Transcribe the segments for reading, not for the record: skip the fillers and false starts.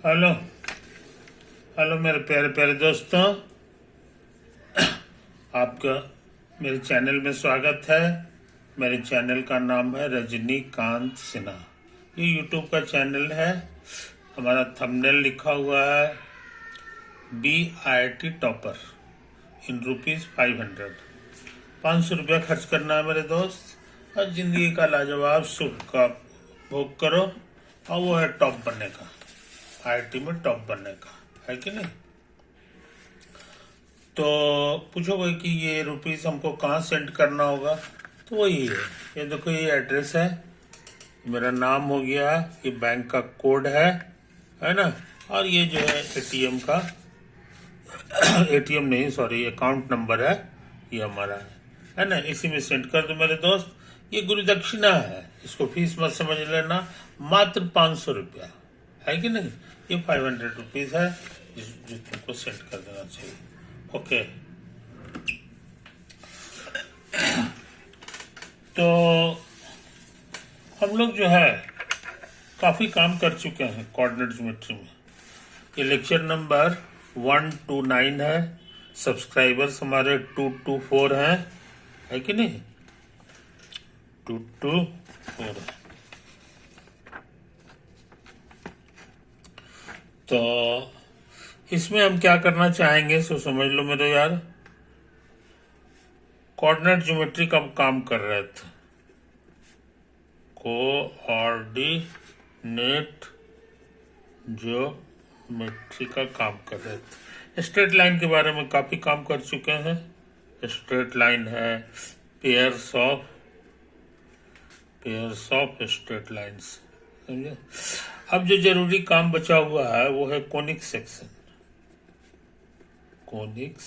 Hello hello मेरे प्यारे प्यारे दोस्तों, आपका मेरे चैनल में स्वागत है। मेरे चैनल का नाम है रजनीकांत सिन्हा। ये यूट्यूब का चैनल है। हमारा थंबनेल लिखा हुआ है BIT टॉपर इन ₹500। 500 रुपया खर्च करना है मेरे दोस्त, और जिंदगी का लाजवाब सुख का भोग करो। और वो है टॉप बनने का, IIT में टॉप बनने का, है कि नहीं? तो पूछोगे कि ये रुपीस हमको कहाँ सेंड करना होगा, तो वही है। ये देखो, ये एड्रेस है, मेरा नाम हो गया, ये बैंक का कोड है ना। और ये जो है ATM का ATM नहीं, सॉरी, अकाउंट नंबर है, ये हमारा है ना। इसी में सेंड कर दो मेरे दोस्त। ये गुरु दक्षिणा है, इसको फीस मत समझ लेना। मात्र 500 रुपया, है कि नहीं? ये 500 रुपीज है जो तुमको सेंड कर देना चाहिए। ओके, तो हम लोग जो है काफी काम कर चुके हैं कोऑर्डिनेट ज्योमेट्री में। ये लेक्चर नंबर 129 है। सब्सक्राइबर्स हमारे 224 हैं, है कि नहीं? 224 है। तो इसमें हम क्या करना चाहेंगे, सो समझ लो मेरे यार। कोऑर्डिनेट ज्योमेट्री का काम कर रहे थे, कोऑर्डिनेट ज्योमेट्री का काम कर रहे थे। स्ट्रेट लाइन के बारे में काफी काम कर चुके हैं। स्ट्रेट लाइन है, पेयर्स ऑफ स्ट्रेट लाइन्स, समझे? अब जो जरूरी काम बचा हुआ है वो है कोनिक सेक्शन। कोनिक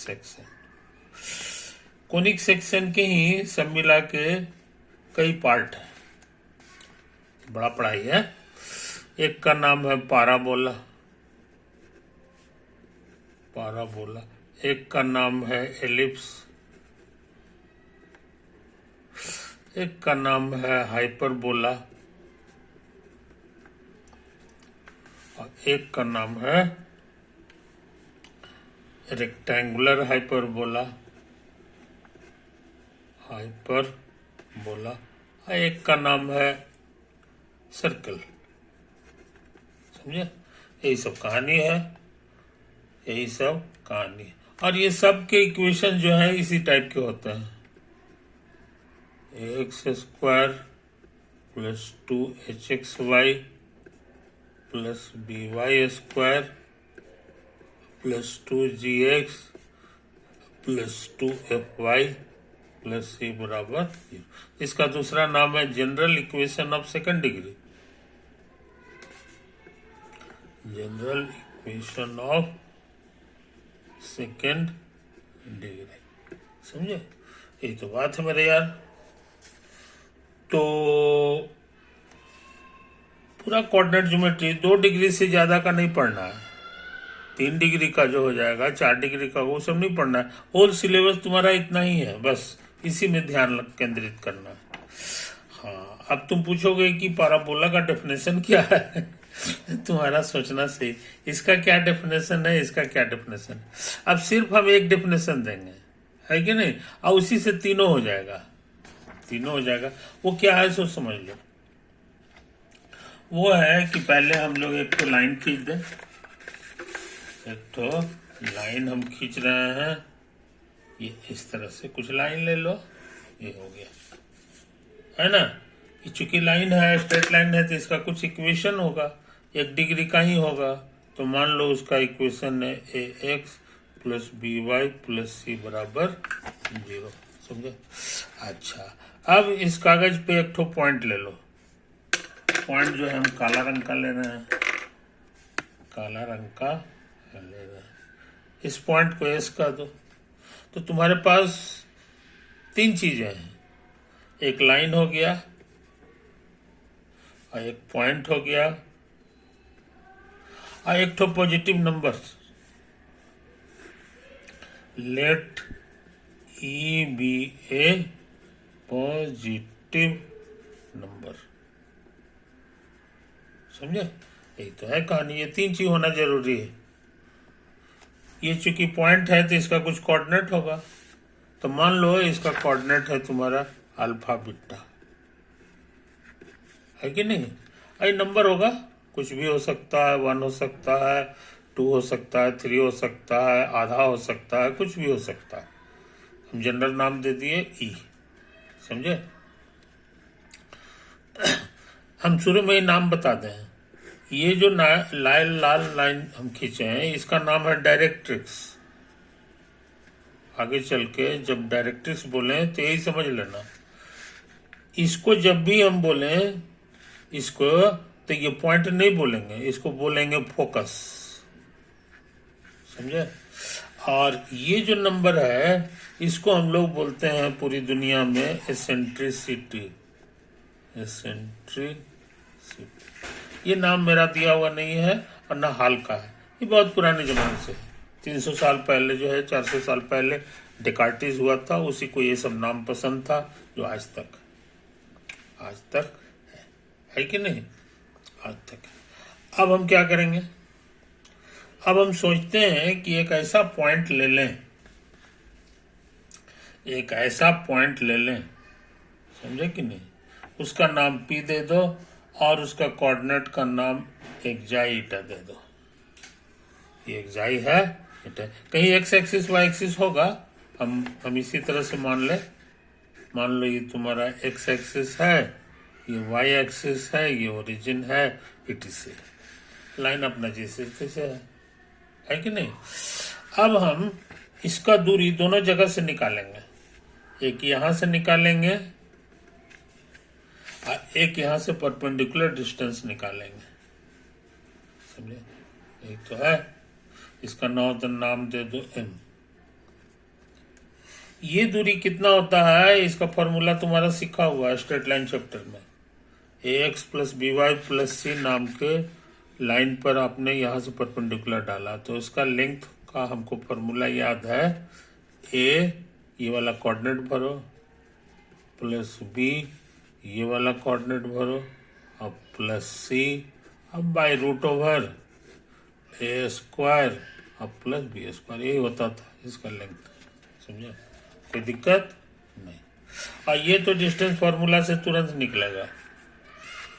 सेक्शन के ही सब मिला के कई पार्ट है, बड़ा पढ़ाई है। एक का नाम है पाराबोला, एक का नाम है एलिप्स, एक का नाम है हाइपरबोला, और एक का नाम है रेक्टेंगुलर हाइपरबोला, और एक का नाम है सर्कल। समझे? यही सब कहानी है, और ये सब के इक्वेशन जो है इसी टाइप के होते हैं। AX² + 2HXY + BY² + 2GX + 2FY + C बराबर 0। इसका दूसरा नाम है general equation of second degree. समझे? यही तो बात है मेरे यार। तो पूरा कोऑर्डिनेट ज्योमेट्री 2 डिग्री से ज्यादा का नहीं पढ़ना है। 3 डिग्री का जो हो जाएगा, 4 डिग्री का, वो सब नहीं पढ़ना है। होल सिलेबस तुम्हारा इतना ही है, बस इसी में ध्यान केंद्रित करना है। हाँ, अब तुम पूछोगे कि पैराबोला का डेफिनेशन क्या है? तुम्हारा सोचना सही, इसका क्या डेफिनेशन है, इसका क्या डेफिनेशन। अब सिर्फ हम एक डेफिनेशन देंगे, है कि नहीं? और उसी से तीनों हो जाएगा। वो क्या है, सो समझ लो। वो है कि पहले हम लोग एक तो लाइन खींच दें। एक तो लाइन हम खींच रहे हैं, ये इस तरह से कुछ लाइन ले लो, ये हो गया, है ना। ये चूंकि लाइन है, स्ट्रेट लाइन है, तो इसका कुछ इक्वेशन होगा, 1 डिग्री का ही होगा। तो मान लो उसका इक्वेशन है AX + BY + C बराबर 0। समझे? अच्छा, अब इस कागज पे एक ठो पॉइंट ले लो। पॉइंट जो है हम काला रंग का ले रहे हैं, इस पॉइंट को S का दो। तो तुम्हारे पास 3 चीजें हैं, एक लाइन हो गया, और एक पॉइंट हो गया, और एक तो positive number. Let E be a positive number. समझे? यही तो है कहानी। ये 3 चीज होना जरूरी है। ये चूंकि पॉइंट है तो इसका कुछ कोऑर्डिनेट होगा। तो मान लो इसका कोऑर्डिनेट है तुम्हारा अल्फा बीटा, है कि नहीं? ये नंबर होगा, कुछ भी हो सकता है, 1 हो सकता है, 2 हो सकता है, 3 हो सकता है, आधा हो सकता है, कुछ भी हो सकता है। हम जनरल नाम दे दिए ई, समझे? हम शुरू में ही नाम बता दें। ये जो लाल लाइन हम खींचे हैं इसका नाम है डायरेक्ट्रिक्स। आगे चल के जब डायरेक्ट्रिक्स बोले तो यही समझ लेना। इसको जब भी हम बोले इसको, तो ये पॉइंट नहीं बोलेंगे, इसको बोलेंगे फोकस, समझे? और ये जो नंबर है इसको हम लोग बोलते हैं पूरी दुनिया में एसेंट्रिसिटी। एसेंट्रिसिटी ये नाम मेरा दिया हुआ नहीं है और ना हाल का है, ये बहुत पुराने जमाने से है। 300 साल पहले जो है, 400 साल पहले डेकार्टिस हुआ था, उसी को ये सब नाम पसंद था जो आज तक है कि नहीं? आज तक। अब हम क्या करेंगे? अब हम सोचते हैं कि एक ऐसा पॉइंट ले लें, एक ऐसा पॉइंट ले लें, समझे कि नहीं? उसका नाम P दे दो और उसका कोऑर्डिनेट का नाम एक्जाई ईटा दे दो। ये एक्जाई है, ईटा कहीं एक्स एक्सिस वाई एक्सिस होगा। हम इसी तरह से मान लो ये तुम्हारा एक्स एक्सिस है, ये वाई एक्सिस है, ये ओरिजिन है, इटीसी। लाइन अपना जैसे तैसे है कि नहीं? अब हम इसका दूरी दोनों जगह से निकालेंगे। एक यहां से निकालेंगे और एक यहां से परपेंडिकुलर डिस्टेंस निकालेंगे, समझे? एक तो है, इसका नाम दे दो m। ये दूरी कितना होता है इसका फॉर्मूला तुम्हारा सीखा हुआ है स्ट्रेट लाइन चैप्टर में। ax plus b y plus c नाम के लाइन पर आपने यहां से परपेंडिकुलर डाला तो इसका लेंथ का हमको फॉर्मूला याद है। a ये वाला कोऑर्डिनेट भरो, प्लस b ये वाला कोऑर्डिनेट भरो, और प्लस सी, अब by root over A square और प्लस बी स्क्वायर, यही होता था इसका लेंथ, समझे? कोई दिक्कत नहीं। और ये तो डिस्टेंस फॉर्मूला से तुरंत निकलेगा।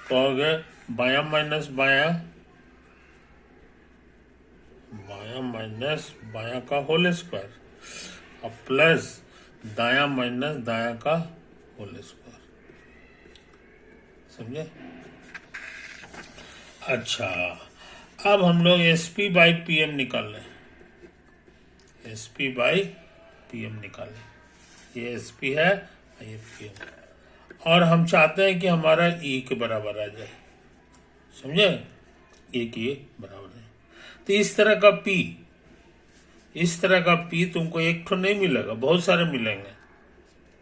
कहोगे बाया माइनस बाया, बाया माइनस बाया का होल स्क्वायर और प्लस दाया माइनस दाया का होल स्क्वायर, समझे? अच्छा, अब हम लोग SP बाई PM निकाल लें। SP बाई PM निकाल लें। ये SP है, ये PM, और हम चाहते हैं कि हमारा E के बराबर आ जाए, समझे? E के बराबर है। तो इस तरह का P तुमको एक ठो नहीं मिलेगा, बहुत सारे मिलेंगे,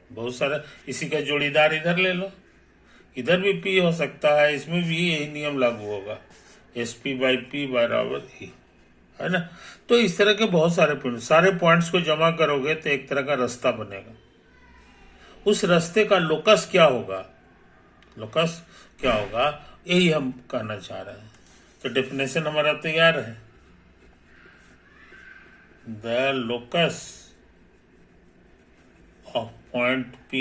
बहुत सारे। इसी का जोड़ीदार इधर ले लो, इधर भी P हो सकता है, इसमें भी यही नियम लागू होगा, SP बाई P बराबर E, है ना? तो इस तरह के बहुत सारे पॉइंट्स को जमा करोगे तो एक तरह का रास्ता बनेगा। उस रास्ते का लोकस क्या होगा, यही हम कहना चाह रहे हैं। तो डेफिनेशन हमारा तैयार है। The locus of point P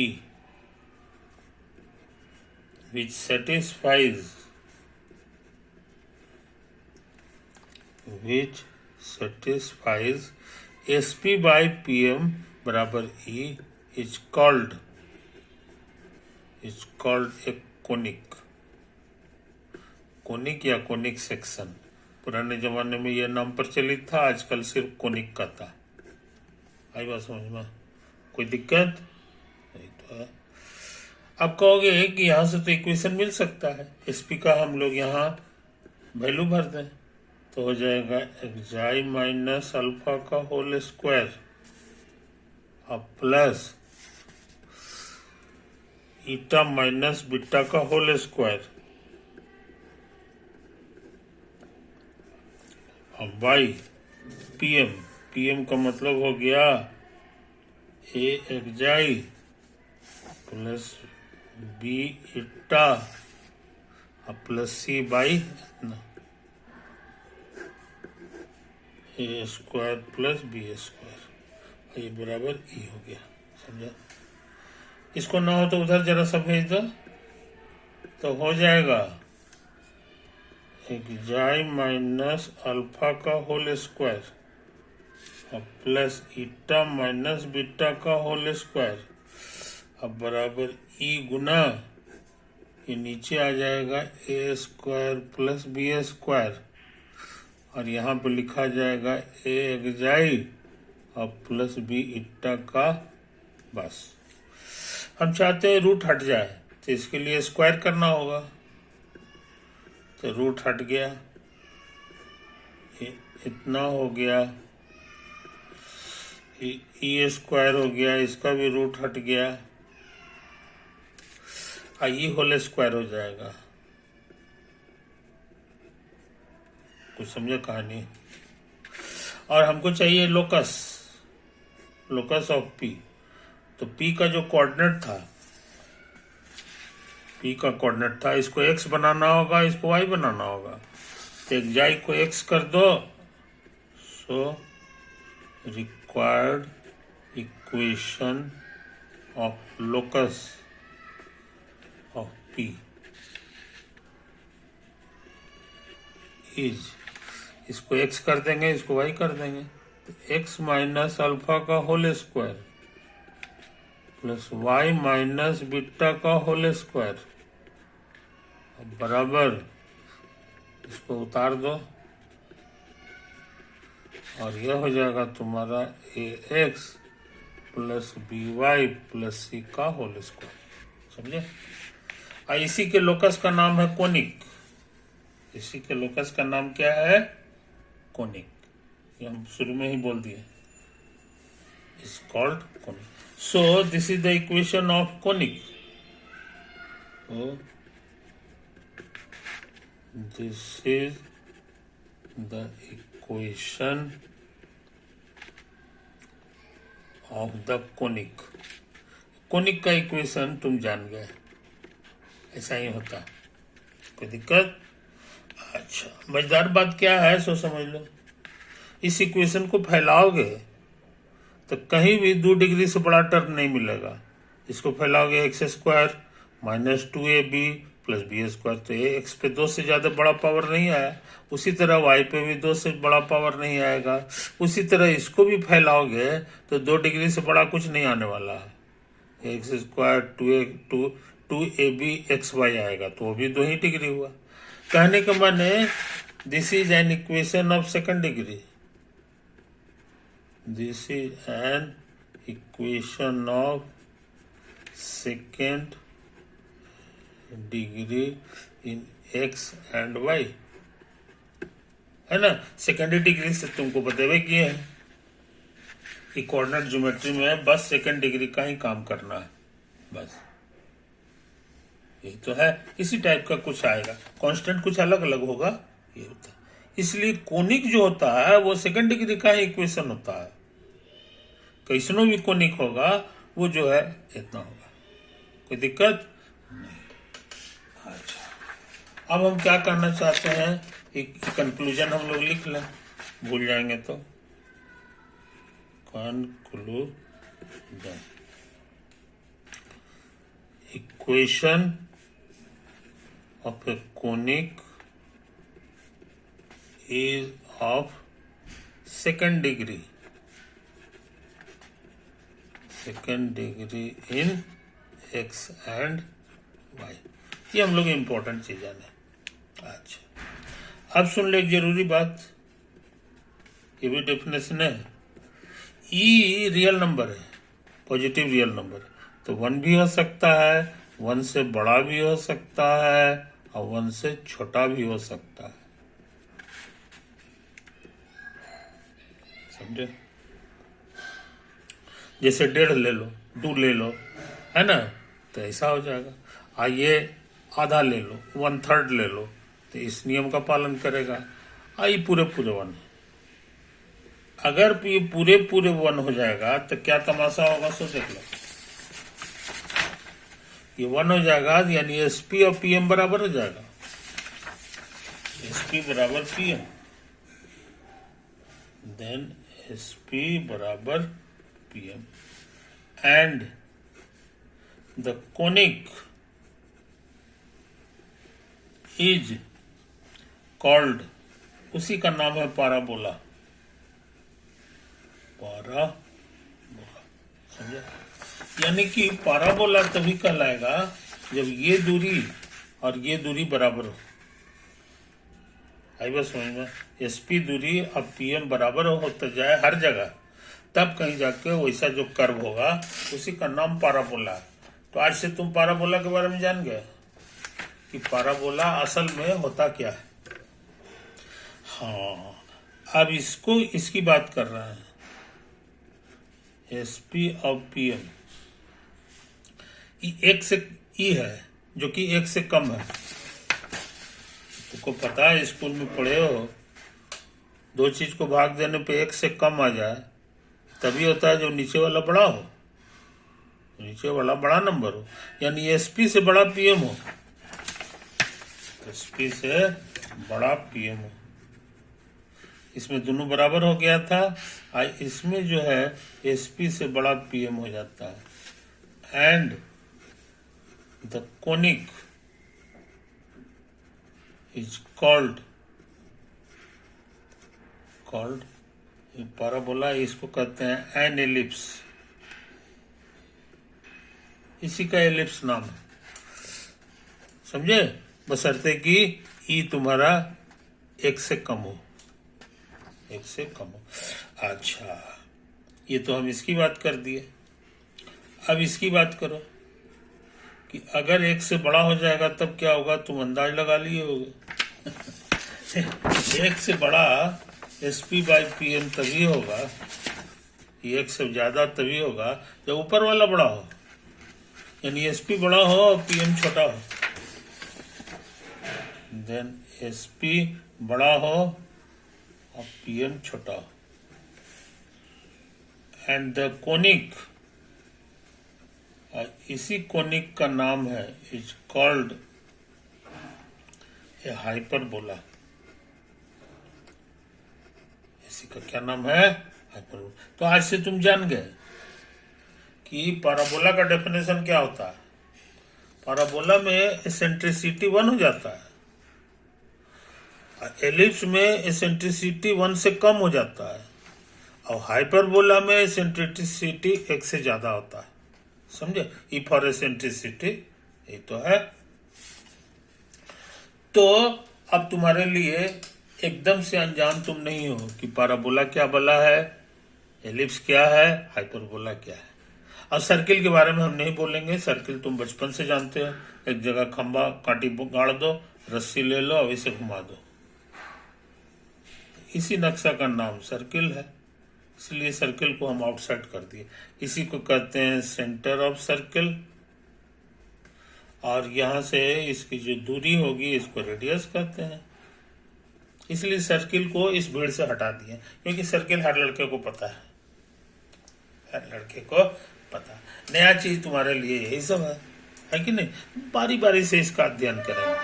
which satisfies SP by PM बराबर E is called a conic या कोनिक सेक्शन। पुराने जमाने में यह नाम प्रचलित था, आजकल सिर्फ कोनिक का था। आई बात समझ में? कोई दिक्कत नहीं तो है। अब कहोगे कि यहां से तो इक्वेशन मिल सकता है, SP का हम लोग यहाँ वैल्यू भर दें तो हो जाएगा एक्जाई माइनस अल्फा का होल स्क्वायर और प्लस ईटा माइनस बीटा का होल स्क्वायर और बाई PM का मतलब हो गया A एक्जाई प्लस B ईटा और प्लस C बाई इतना। ए स्क्वायर प्लस बी स्क्वायर, ये बराबर ई हो गया। समझा? इसको ना हो तो उधर जरा सा भेज दो तो हो जाएगा एक्जाई माइनस अल्फा का होल स्क्वायर और प्लस ईटा माइनस बीटा का होल स्क्वायर, अब बराबर ई गुना ये नीचे आ जाएगा ए स्क्वायर प्लस बी स्क्वायर, और यहाँ पे लिखा जाएगा ए एक्जाई और प्लस बी ईटा का। बस हम चाहते हैं रूट हट जाए तो इसके लिए स्क्वायर करना होगा, तो रूट हट गया, इतना हो गया, ई स्क्वायर हो गया, इसका भी रूट हट गया, ई होल स्क्वायर हो जाएगा। कुछ समझे कहानी? और हमको चाहिए लोकस, लोकस ऑफ पी। तो पी का जो कोऑर्डिनेट था, पी का कोऑर्डिनेट था, इसको एक्स बनाना होगा, इसको वाई बनाना होगा। तो एक्जाई को एक्स कर दो, so required equation of locus of p is, इसको एक्स कर देंगे, इसको वाई कर देंगे, तो एक्स माइनस अल्फा का whole square plus y minus beta का होल स्क्वायर बराबर, इसको उतार दो और यह हो जाएगा तुम्हारा a x plus b y plus c का होल स्क्वायर। समझे? और इसी के लोकस का नाम है कोनिक। इसी के लोकस का नाम क्या है? कोनिक। ये हम शुरू में ही बोल दिए, is called conic. So this is the equation of conic. So this is the equation of the conic. conic का इक्वेशन तुम जान गए, ऐसा ही होता है, कोई दिक्कत? अच्छा, मजेदार बात क्या है सो समझ लो। इस इक्वेशन को फैलाओगे तो कहीं भी 2 डिग्री से बड़ा टर्म नहीं मिलेगा। इसको फैलाओगे x square minus 2ab plus B square, तो ये एक्स पे 2 से ज्यादा बड़ा पावर नहीं आया, उसी तरह वाई पे भी 2 से बड़ा पावर नहीं आएगा। उसी तरह इसको भी फैलाओगे तो 2 डिग्री से बड़ा कुछ नहीं आने वाला है। X square 2ab x Y आएगा तो वो भी 2 ही डिग्री हुआ। कहने का माने this is an equation of second degree. This is an equation of second degree in x and y, है ना? सेकेंडरी डिग्री से तुमको बतेवे किए हैं कि कोऑर्डिनेट ज्योमेट्री में बस सेकेंड डिग्री का ही काम करना है, बस यही तो है। इसी टाइप का कुछ आएगा, कांस्टेंट कुछ अलग अलग होगा, ये होता है। इसलिए कोनिक जो होता है वो सेकंड डिग्री का ही इक्वेशन होता है। कैसनो भी कोनिक होगा वो जो है इतना होगा, कोई दिक्कत नहीं। अच्छा, अब हम क्या करना चाहते हैं, एक कंक्लूजन हम लोग लिख लें, भूल जाएंगे तो। Conclusion, equation of A conic is of second degree in x and y। ये हम लोग इम्पोर्टेंट चीज जाने। अच्छा, अब सुन ले एक जरूरी बात, ये भी डेफिनेशन है। ई रियल नंबर है, पॉजिटिव रियल नंबर, तो 1 भी हो सकता है, 1 से बड़ा भी हो सकता है और 1 से छोटा भी हो सकता है। समझे? जैसे 1.5 ले लो, 2 ले लो, है ना, तो ऐसा हो जाएगा। आइए आधा ले लो, 1/3 ले लो, तो इस नियम का पालन करेगा। आई पूरे 1, अगर ये पूरे 1 हो जाएगा तो क्या तमाशा होगा सो देख लो। ये 1 हो जाएगा यानी एसपी और पीएम बराबर हो जाएगा, एसपी बराबर पीएम। देन SP बराबर PM and the conic is called, उसी का नाम है पाराबोला। पाराबोला, समझे? यानी कि पाराबोला तभी कहलाएगा जब ये दूरी और ये दूरी बराबर हो। आई बात समझ में? SP दूरी अब PM बराबर होता जाए हर जगह, तब कहीं जाके वैसा जो कर्व होगा उसी का नाम पाराबोला है। तो आज से तुम पाराबोला के बारे में जान गए कि पाराबोला असल में होता क्या है। हाँ, अब इसको इसकी बात कर रहे हैं, SP और PM। एक से ई है जो कि एक से कम है। तुमको पता है, स्कूल में पढ़े हो, दो चीज को भाग देने पे एक से कम आ जाए तभी होता है जब नीचे वाला बड़ा हो, नीचे वाला बड़ा नंबर हो, यानी SP से बड़ा PM हो, SP से बड़ा PM हो। इसमें दोनों बराबर हो गया था, इसमें जो है SP से बड़ा PM हो जाता है। And the conic is called parabola, इसको कहते हैं एन एलिप्स, इसी का एलिप्स नाम है। समझे? बशर्ते कि ई तुम्हारा एक से कम हो, एक से कम हो। अच्छा, ये तो हम इसकी बात कर दिए। अब इसकी बात करो कि अगर एक से बड़ा हो जाएगा तब क्या होगा, तुम अंदाज लगा लिए होगे। एक से बड़ा SP/PM तभी होगा, एक से ज्यादा तभी होगा जब ऊपर वाला बड़ा हो, यानी SP बड़ा हो और PM छोटा हो। देन SP बड़ा हो और PM छोटा हो। एंड द कोनिक, इसी कोनिक का नाम है इज कॉल्ड ए हाइपरबोला। इसी का क्या नाम है? हाइपरबोला। तो आज से तुम जान गए कि पाराबोला का डेफिनेशन क्या होता है। पाराबोला में एसेंट्रिसिटी 1 हो जाता है, एलिप्स में एसेंट्रिसिटी 1 से कम हो जाता है, और हाइपरबोला में एसेंट्रिसिटी 1 से ज्यादा होता है। समझे? ई फॉर एसेंट्रिसिटी, ये तो है। तो अब तुम्हारे लिए एकदम से अनजान तुम नहीं हो कि पाराबोला क्या बोला है, एलिप्स क्या है, हाइपरबोला क्या है। और सर्किल के बारे में हम नहीं बोलेंगे, सर्किल तुम बचपन से जानते हो, एक जगह खंबा कांटी गाड़ दो, रस्सी ले लो और इसे घुमा दो, इसी नक्शा का नाम सर्किल है। इसलिए सर्किल को हम आउटसाइड कर दिए। इसी को कहते हैं सेंटर ऑफ सर्किल, और यहां से इसकी जो दूरी होगी इसको रेडियस कहते हैं। इसलिए सर्किल को इस भीड़ से हटा दिए, क्योंकि सर्किल हर लड़के को पता है, हर लड़के को पता। नया चीज तुम्हारे लिए यही सब है कि नहीं? बारी बारी से इसका अध्ययन करेंगे,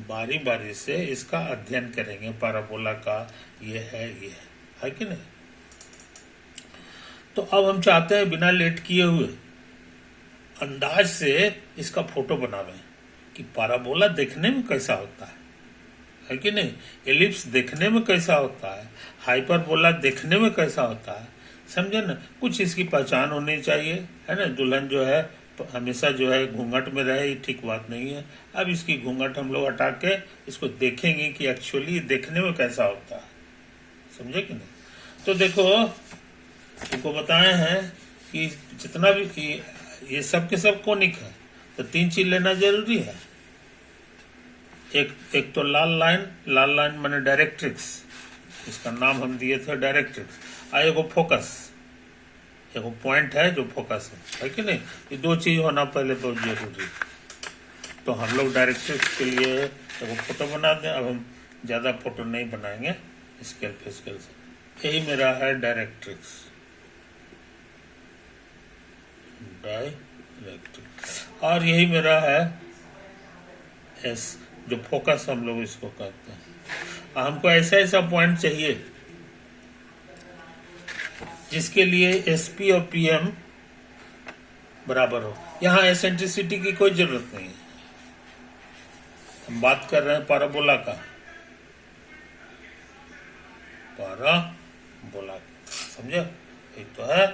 बारी बारी से इसका अध्ययन करेंगे। पाराबोला का ये है कि नहीं? तो अब हम चाहते हैं बिना लेट किए हुए अंदाज से इसका फोटो बनावें कि पाराबोला देखने में कैसा होता है कि नहीं? एलिप्स देखने में कैसा होता है, हाइपरबोला देखने में कैसा होता है। समझे ना? कुछ इसकी पहचान होनी चाहिए, है ना? दुल्हन जो है हमेशा जो है घूंघट में रहे, ये ठीक बात नहीं है। अब इसकी घूंघट हम लोग हटा के इसको देखेंगे कि एक्चुअली देखने में कैसा होता है। समझे कि नहीं? तो देखो, तुमको बताए हैं कि जितना भी ये सब के सब कोनिक है, तो 3 चीज लेना जरूरी है। एक तो लाल लाइन माने डायरेक्ट्रिक्स, इसका नाम हम दिए थे डायरेक्ट्रिक्स। और एगो फोकस, एगो पॉइंट है जो फोकस है कि नहीं? ये 2 चीज होना पहले बहुत जरूरी। तो हम लोग डायरेक्ट्रिक्स के लिए एगो फोटो बना दें। अब हम ज्यादा फोटो नहीं बनाएंगे, स्केल पे स्केल से। यही मेरा है डायरेक्ट्रिक्स, और यही मेरा है एस, जो फोकस हम लोग इसको कहते हैं। हमको ऐसा ऐसा पॉइंट चाहिए जिसके लिए एसपी और पीएम बराबर हो। यहाँ एसेंट्रिसिटी की कोई जरूरत नहीं है, हम बात कर रहे हैं पाराबोला का, पाराबोला, समझे? एक तो है,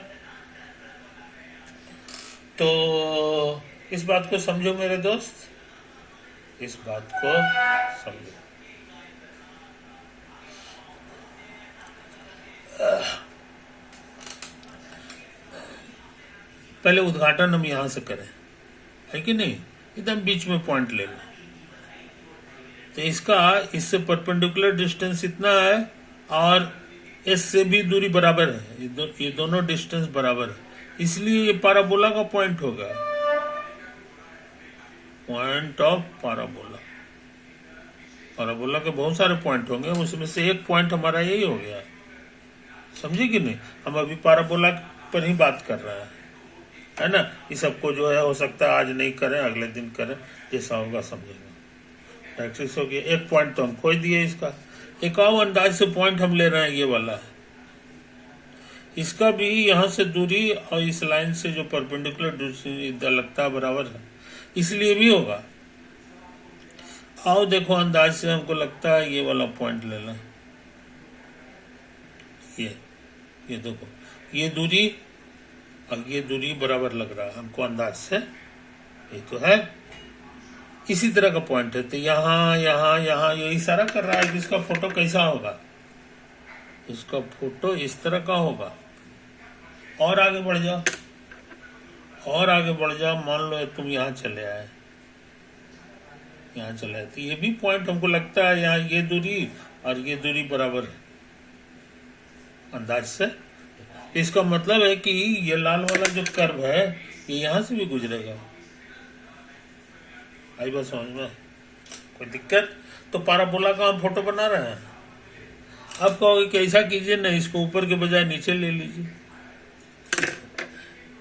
तो इस बात को समझो मेरे दोस्त, इस बात को समझो। पहले उद्घाटन हम यहां से करें, है कि नहीं? एकदम बीच में पॉइंट ले लें। तो इससे परपेंडिकुलर डिस्टेंस इतना है और एस से भी दूरी बराबर है, ये दोनों डिस्टेंस बराबर है, इसलिए ये पाराबोला का पॉइंट होगा, पॉइंट ऑफ पाराबोला। पाराबोला के बहुत सारे पॉइंट होंगे, उसमें से एक पॉइंट हमारा यही हो गया, समझे कि नहीं? हम अभी पाराबोला पर ही बात कर रहे हैं, है ना? ये सबको जो है हो सकता है आज नहीं करें, अगले दिन करें, जैसा होगा समझेंगे। प्रैक्टिस हो गया, एक पॉइंट तो हम खोज दिए इसका। एक और अंदाज से पॉइंट हम ले रहे हैं, ये वाला है, इसका भी यहाँ से दूरी और इस लाइन से जो परपेंडिकुलर लगता है बराबर है, इसलिए भी होगा। आओ देखो, अंदाज से हमको लगता है ये वाला पॉइंट ले लें, ये देखो, ये दूरी और ये दूरी बराबर लग रहा है हमको अंदाज से, ये तो है, इसी तरह का पॉइंट है। तो यहाँ यहाँ यहाँ ये इशारा कर रहा है कि इसका फोटो कैसा होगा, इसका फोटो इस तरह का होगा। और आगे बढ़ जाओ, और आगे बढ़ जाओ, मान लो तुम यहाँ चले आए, यहाँ चले आए, तो ये भी पॉइंट हमको लगता है यहाँ ये दूरी और ये दूरी बराबर है अंदाज से। इसका मतलब है कि ये लाल वाला जो कर्व है ये यहाँ से भी गुजरेगा। आई बात समझ में? कोई दिक्कत? तो पाराबोला का हम फोटो बना रहे हैं। अब कहोगे कि ऐसा कीजिए ना, इसको ऊपर के बजाय नीचे ले लीजिए।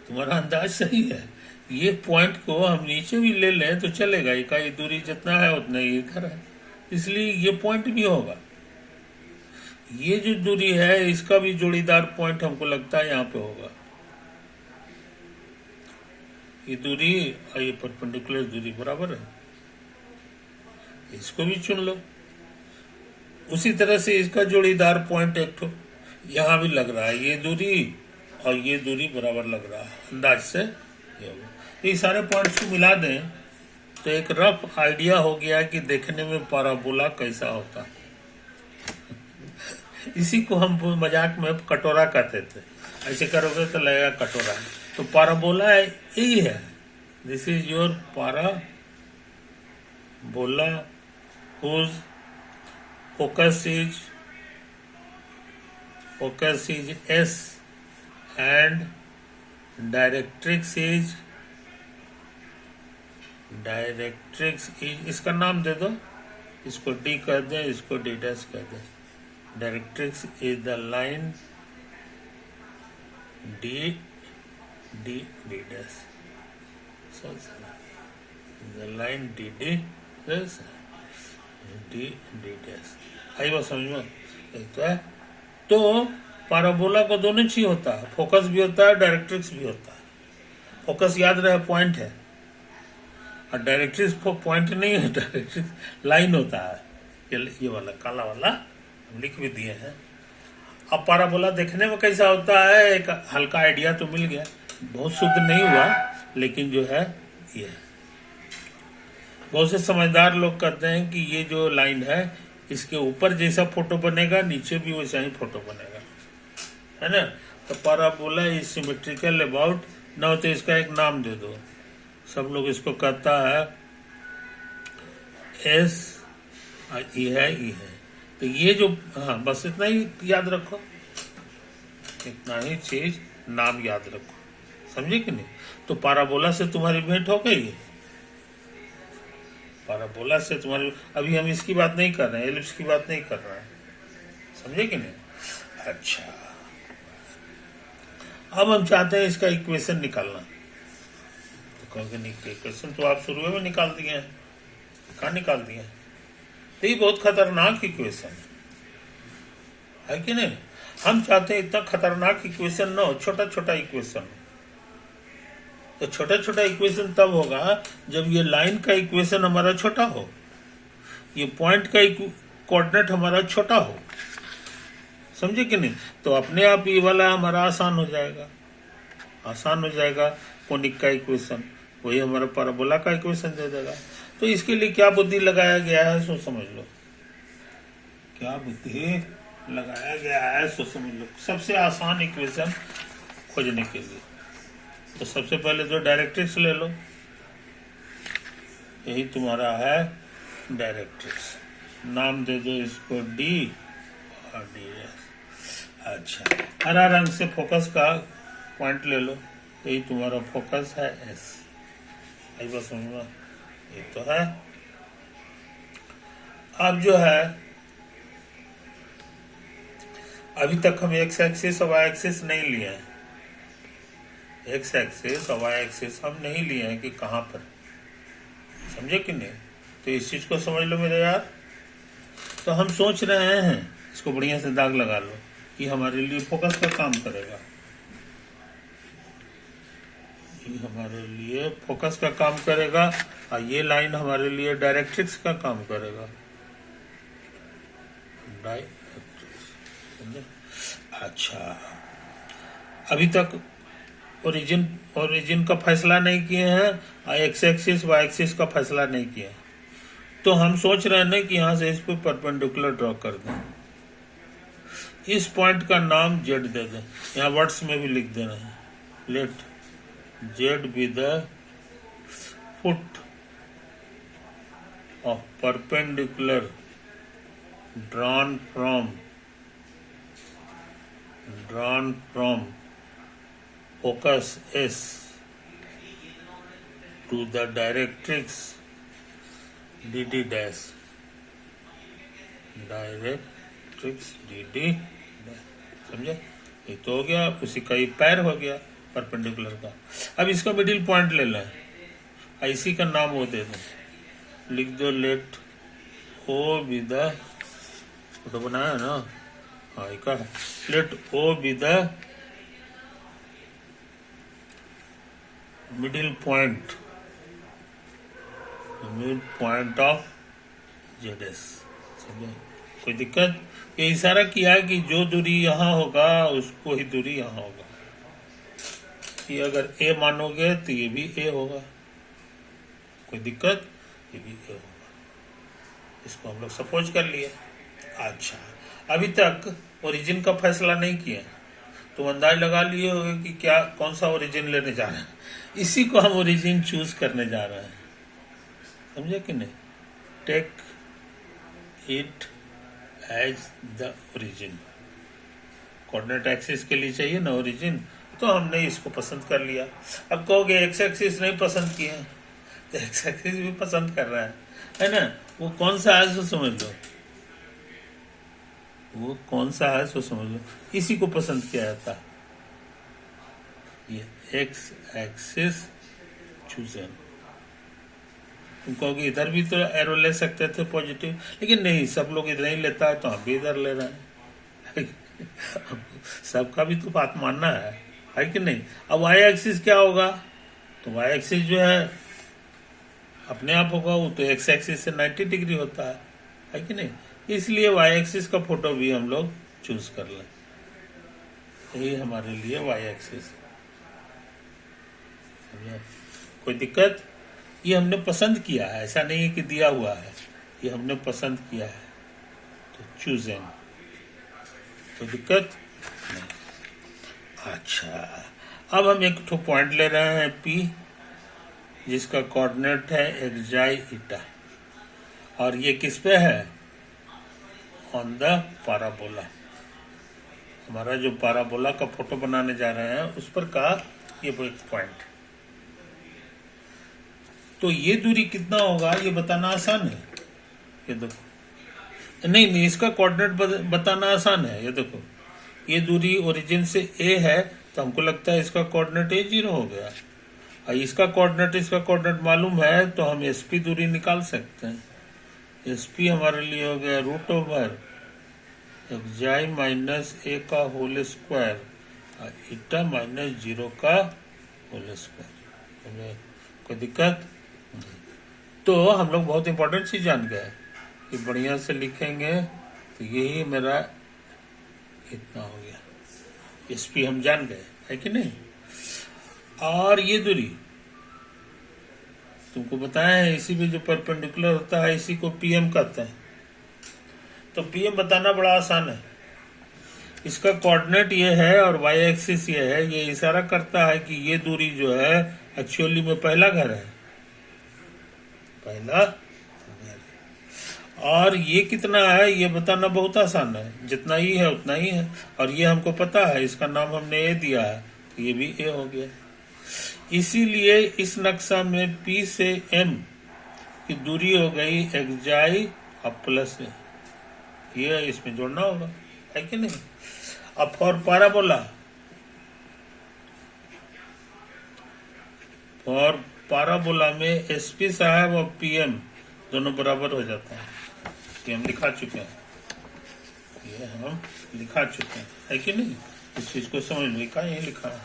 तुम्हारा अंदाज सही है, ये पॉइंट को हम नीचे भी ले लें तो चलेगा, ये दूरी जितना है उतना ही इधर है, इसलिए ये पॉइंट भी होगा। ये जो दूरी है इसका भी जोड़ीदार पॉइंट हमको लगता है यहाँ पे होगा, ये दूरी और ये परपेंडिकुलर दूरी बराबर है, इसको भी चुन लो। उसी तरह से इसका जोड़ीदार पॉइंट एक तो यहाँ भी लग रहा है, ये दूरी और ये दूरी बराबर लग रहा है अंदाज से, ये सारे पॉइंट्स को मिला दें तो एक रफ आइडिया हो गया कि देखने में पाराबोला कैसा होता है। इसी को हम मजाक में कटोरा कहते थे, ऐसे करोगे तो लगेगा कटोरा, तो पाराबोला यही है, this is your parabola whose focus is S and directrix is इसका नाम दे दो, इसको D कर दें, इसको D डैश कर दें। Directrix is the line D dash, the line D dash D dash. आई बात समझ में? तो है, तो पाराबोला को दोनों चीज होता है, फोकस भी होता है, डायरेक्ट्रिक्स भी होता है। फोकस याद रहे पॉइंट है, और डायरेक्ट्रिक्स पॉइंट नहीं है, डायरेक्ट्रिक्स लाइन होता है। ये वाला काला वाला हम लिख भी दिए हैं। अब पाराबोला देखने में कैसा होता है, एक हल्का आइडिया तो मिल गया, बहुत शुद्ध नहीं हुआ, लेकिन जो है ये बहुत से समझदार लोग कहते हैं कि ये जो लाइन है इसके ऊपर जैसा फोटो बनेगा नीचे भी वैसा ही फोटो बनेगा, है ना? तो पाराबोला इज सिमेट्रिकल अबाउट, ना तो इसका एक नाम दे दो, सब लोग इसको कहता है एस ई है। तो ये जो, हाँ बस इतना ही याद रखो, इतना ही चीज नाम याद रखो, समझे कि नहीं? तो पाराबोला से तुम्हारी भेंट हो गई, पाराबोला से तुम्हारी, अभी हम इसकी बात नहीं कर रहे हैं, एलिप्स की बात नहीं कर रहे हैं, समझे कि नहीं? अच्छा, अब हम चाहते हैं इसका इक्वेशन निकालना। तो कहोगे नहीं, इक्वेशन तो आप शुरू में निकाल दिए हैं, कहाँ निकाल दिए हैं? तो ये बहुत खतरनाक इक्वेशन है कि नहीं। हम चाहते हैं इतना खतरनाक इक्वेशन ना हो, छोटा छोटा इक्वेशन हो। तो छोटा छोटा इक्वेशन तब होगा जब ये लाइन का इक्वेशन हमारा छोटा हो, ये पॉइंट का कोऑर्डिनेट हमारा छोटा हो, समझे कि नहीं। तो अपने आप ये वाला हमारा आसान हो जाएगा, आसान हो जाएगा। कोनिक का इक्वेशन वही हमारा पैराबोला का इक्वेशन दे देगा। तो इसके लिए क्या बुद्धि लगाया गया है सो समझ लो, क्या बुद्धि लगाया गया है सो समझ लो। सबसे आसान इक्वेशन खोजने के लिए तो सबसे पहले तो डायरेक्ट्रिक्स ले लो, यही तुम्हारा है डायरेक्ट्रिक्स। नाम दे दो इसको डी और डी एस। अच्छा, हरा रंग से फोकस का पॉइंट ले लो, यही तुम्हारा फोकस है एस। आई बात समझ, ये तो है। अब जो है अभी तक हम एक्स एक्सिस और वाई एक्सिस नहीं लिए हैं, एक्स एक्सिस और वाई एक्सिस हम नहीं लिए हैं कि कहाँ पर, समझे कि नहीं। तो इस चीज को समझ लो मेरे यार। तो हम सोच रहे हैं, इसको बढ़िया से दाग लगा लो, ये हमारे लिए फोकस का काम करेगा, ये हमारे लिए फोकस का काम करेगा और ये लाइन हमारे लिए डायरेक्ट्रिक्स का काम करेगा, डायरेक्ट्रिक्स, समझे। अच्छा, अभी तक ओरिजिन का फैसला नहीं किए हैं और एक्स एक्सिस वाई एक्सिस का फैसला नहीं किया। तो हम सोच रहे हैं कि यहाँ से इस पर परपेंडिकुलर ड्रॉ कर दें, इस पॉइंट का नाम जेड दे दें, यहाँ वर्ड्स में भी लिख देना है, let Z be the foot of perpendicular drawn from focus S to the directrix DD dash, directrix DD dash, समझे। ये तो हो गया, उसी का ये पैर हो गया परपेंडिकुलर का। अब इसका मिडिल पॉइंट ले लें, इसी का नाम वो दे दें, लिख दो लेट ओ बी द, तो बनाया है ना, हाँ एक है, let O be the middle point of Z S, समझे। कोई दिक्कत, ये इशारा किया है कि जो दूरी यहाँ होगा उसको ही दूरी यहाँ होगा, ये अगर ए मानोगे तो ये भी ए होगा, कोई दिक्कत, ये भी ए होगा। इसको हम लोग सपोज कर लिए। अच्छा, अभी तक ओरिजिन का फैसला नहीं किया, तो अंदाज लगा लिए होंगे कि क्या कौन सा ओरिजिन लेने जा रहे हैं। इसी को हम ओरिजिन चूज करने जा रहे हैं, समझे कि नहीं। Take it as the origin, coordinate axis के लिए चाहिए ना ओरिजिन, तो हमने इसको पसंद कर लिया। अब कहोगे एक्स एक्सिस नहीं पसंद किए, तो एक्स एक्सिस भी पसंद कर रहा है ना। वो कौन सा है सो समझ लो, वो कौन सा है सो समझ लो, इसी को पसंद किया जाता है। ये एक्स एक्सिस चूजन, तुम कहोगे इधर भी तो एरो ले सकते थे पॉजिटिव, लेकिन नहीं, सब लोग इधर ही लेता है तो हम भी इधर ले रहे हैं। सबका भी तो बात मानना है कि नहीं। अब वाई एक्सिस क्या होगा, तो वाई एक्सिस जो है अपने आप होगा, वो तो एक्स एक्सिस से 90 डिग्री होता है कि नहीं। इसलिए वाई एक्सिस का फोटो भी हम लोग चूज कर लें, यही हमारे लिए वाई एक्सिस। कोई दिक्कत, ये हमने पसंद किया है, ऐसा नहीं है कि दिया हुआ है, ये हमने पसंद किया है, तो चूज एन, कोई दिक्कत नहीं। अच्छा, अब हम एक ठो पॉइंट ले रहे हैं P, जिसका कोऑर्डिनेट है एक्स ईटा, और ये किस पे है, ऑन द पैराबोला। हमारा जो पैराबोला का फोटो बनाने जा रहे हैं उस पर का ये एक पॉइंट। तो ये दूरी कितना होगा ये बताना आसान है, ये देखो, नहीं इसका कोऑर्डिनेट बताना आसान है। ये देखो, ये दूरी ओरिजिन से A है, तो हमको लगता है इसका कोऑर्डिनेट A0 हो गया, और इसका कोऑर्डिनेट मालूम है, तो हम SP दूरी निकाल सकते हैं। एस पी हमारे लिए हो गया रूट ओवर एक्जाई माइनस ए का होल स्क्वायर और ईटा माइनस 0 का होल स्क्वायर। कोई दिक्कत? तो हम लोग बहुत इंपॉर्टेंट चीज जान गए कि बढ़िया से लिखेंगे तो यही मेरा इतना हो गया, एस पी हम जान गए, है कि नहीं। और ये दूरी तुमको बताया है, इसी में जो परपेंडिकुलर होता है इसी को पीएम कहते हैं। तो पीएम बताना बड़ा आसान है। इसका कोऑर्डिनेट ये है और वाई एक्सिस ये है, ये इशारा करता है कि ये दूरी जो है एक्चुअली में पहला घर है, पहला घर। और ये कितना है ये बताना बहुत आसान है, जितना ही है उतना ही है। और ये हमको पता है, इसका नाम हमने ए दिया है, तो ये भी ए हो गया। इसीलिए इस नक्शा में P से M की दूरी हो गई एक्जाई और प्लस ए, ये इसमें जोड़ना होगा, है कि नहीं। अब फॉर पाराबोला में एसपी साहब और पीएम दोनों बराबर हो जाता है, ये हम लिखा चुके हैं, ये हम लिखा चुके हैं, है कि नहीं। इस चीज को समझ लो, कहाँ ये लिखा है,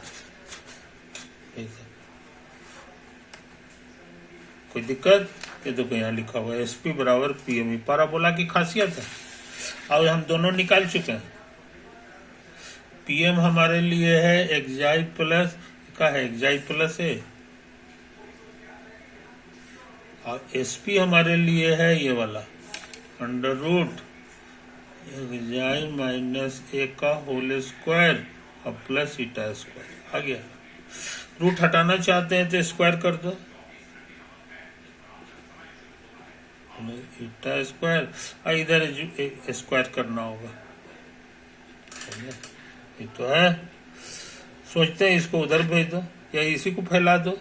कोई दिक्कत? ये देखो यहाँ लिखा हुआ है एसपी बराबर पीएम, पाराबोला की खासियत है। अब हम दोनों निकाल चुके हैं। पीएम हमारे लिए है एक्जाई प्लस का है एक्जाई प्लस ए, और एसपी हमारे लिए है ये वाला अंडर रूट एक्जाई माइनस ए का होल स्क्वायर और प्लस ईटा स्क्वायर। आ गया। रूट हटाना चाहते हैं तो स्क्वायर कर दो, ईटा स्क्वायर, और इधर स्क्वायर करना होगा। ये तो है। सोचते हैं इसको उधर भेज दो या इसी को फैला दो,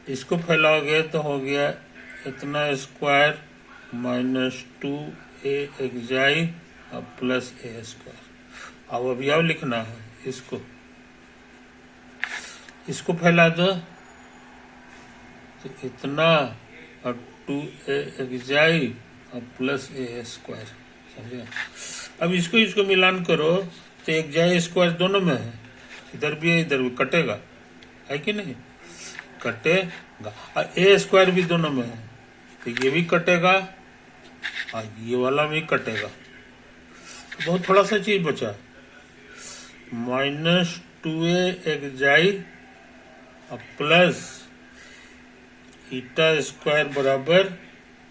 इसको फैलाओगे तो हो गया इतना स्क्वायर माइनस 2a एक्जाई और प्लस ए स्क्वायर। अब अभी अब लिखना है इसको फैला दो तो इतना और 2a एक्जाई और प्लस ए स्क्वायर, समझे। अब इसको मिलान करो तो एक्जाई स्क्वायर दोनों में है, इधर भी है इधर भी, कटेगा, है कि नहीं, कटेगा। और ए स्क्वायर भी दोनों में है तो ये भी कटेगा और ये वाला भी कटेगा। तो बहुत थोड़ा सा चीज बचा, माइनस 2a एक्जाई और प्लस ईटा स्क्वायर बराबर